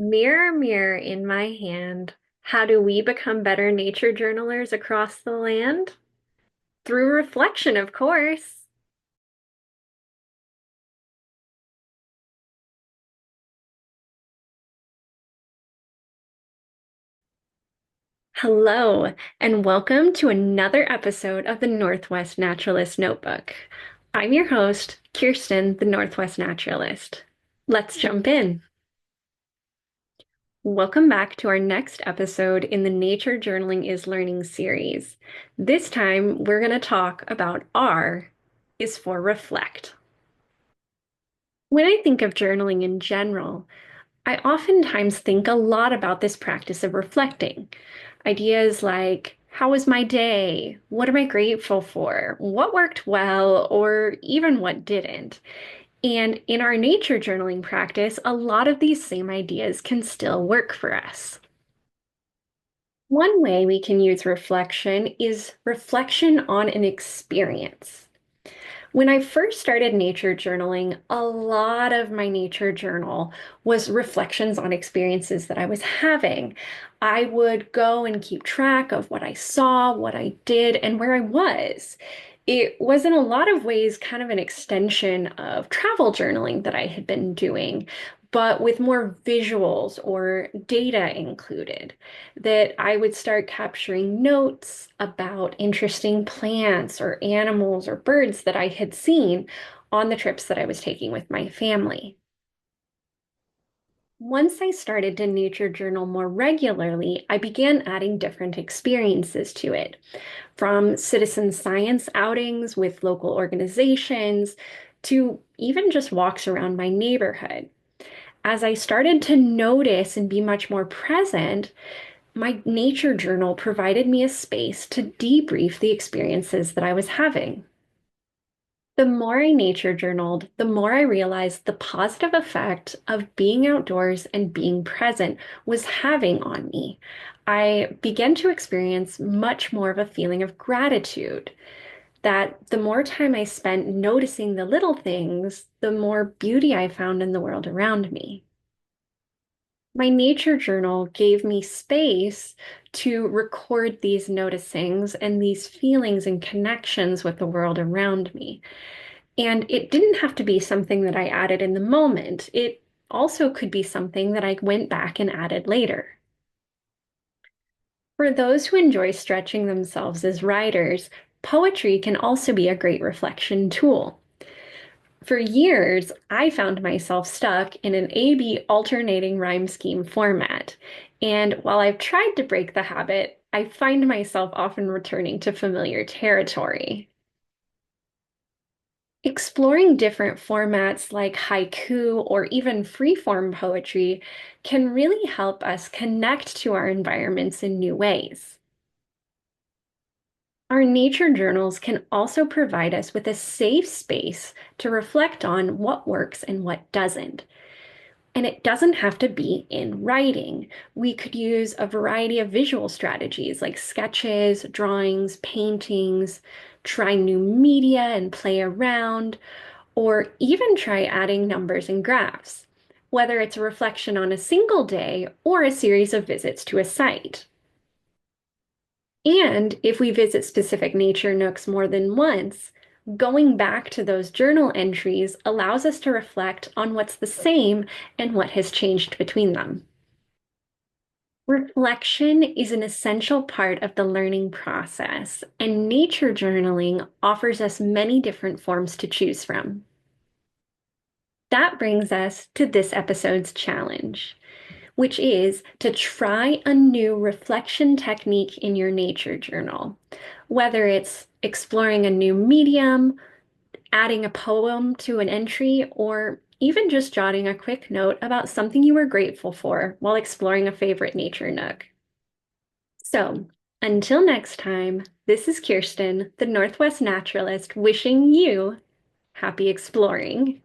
Mirror, mirror in my hand, how do we become better nature journalers across the land? Through reflection, of course. Hello, and welcome to another episode of the Northwest Naturalist Notebook. I'm your host, Kirsten, the Northwest Naturalist. Let's jump in. Welcome back to our next episode in the Nature Journaling is Learning series. This time, we're going to talk about R is for reflect. When I think of journaling in general, I oftentimes think a lot about this practice of reflecting. Ideas like, how was my day? What am I grateful for? What worked well, or even what didn't? And in our nature journaling practice, a lot of these same ideas can still work for us. One way we can use reflection is reflection on an experience. When I first started nature journaling, a lot of my nature journal was reflections on experiences that I was having. I would go and keep track of what I saw, what I did, and where I was. It was in a lot of ways kind of an extension of travel journaling that I had been doing, but with more visuals or data included. That I would start capturing notes about interesting plants or animals or birds that I had seen on the trips that I was taking with my family. Once I started to nature journal more regularly, I began adding different experiences to it, from citizen science outings with local organizations to even just walks around my neighborhood. As I started to notice and be much more present, my nature journal provided me a space to debrief the experiences that I was having. The more I nature journaled, the more I realized the positive effect of being outdoors and being present was having on me. I began to experience much more of a feeling of gratitude, that the more time I spent noticing the little things, the more beauty I found in the world around me. My nature journal gave me space to record these noticings and these feelings and connections with the world around me. And it didn't have to be something that I added in the moment. It also could be something that I went back and added later. For those who enjoy stretching themselves as writers, poetry can also be a great reflection tool. For years, I found myself stuck in an A-B alternating rhyme scheme format. And while I've tried to break the habit, I find myself often returning to familiar territory. Exploring different formats like haiku or even free-form poetry can really help us connect to our environments in new ways. Our nature journals can also provide us with a safe space to reflect on what works and what doesn't. And it doesn't have to be in writing. We could use a variety of visual strategies like sketches, drawings, paintings, try new media and play around, or even try adding numbers and graphs, whether it's a reflection on a single day or a series of visits to a site. And if we visit specific nature nooks more than once, going back to those journal entries allows us to reflect on what's the same and what has changed between them. Reflection is an essential part of the learning process, and nature journaling offers us many different forms to choose from. That brings us to this episode's challenge, which is to try a new reflection technique in your nature journal, whether it's exploring a new medium, adding a poem to an entry, or even just jotting a quick note about something you were grateful for while exploring a favorite nature nook. So, until next time, this is Kirsten, the Northwest Naturalist, wishing you happy exploring.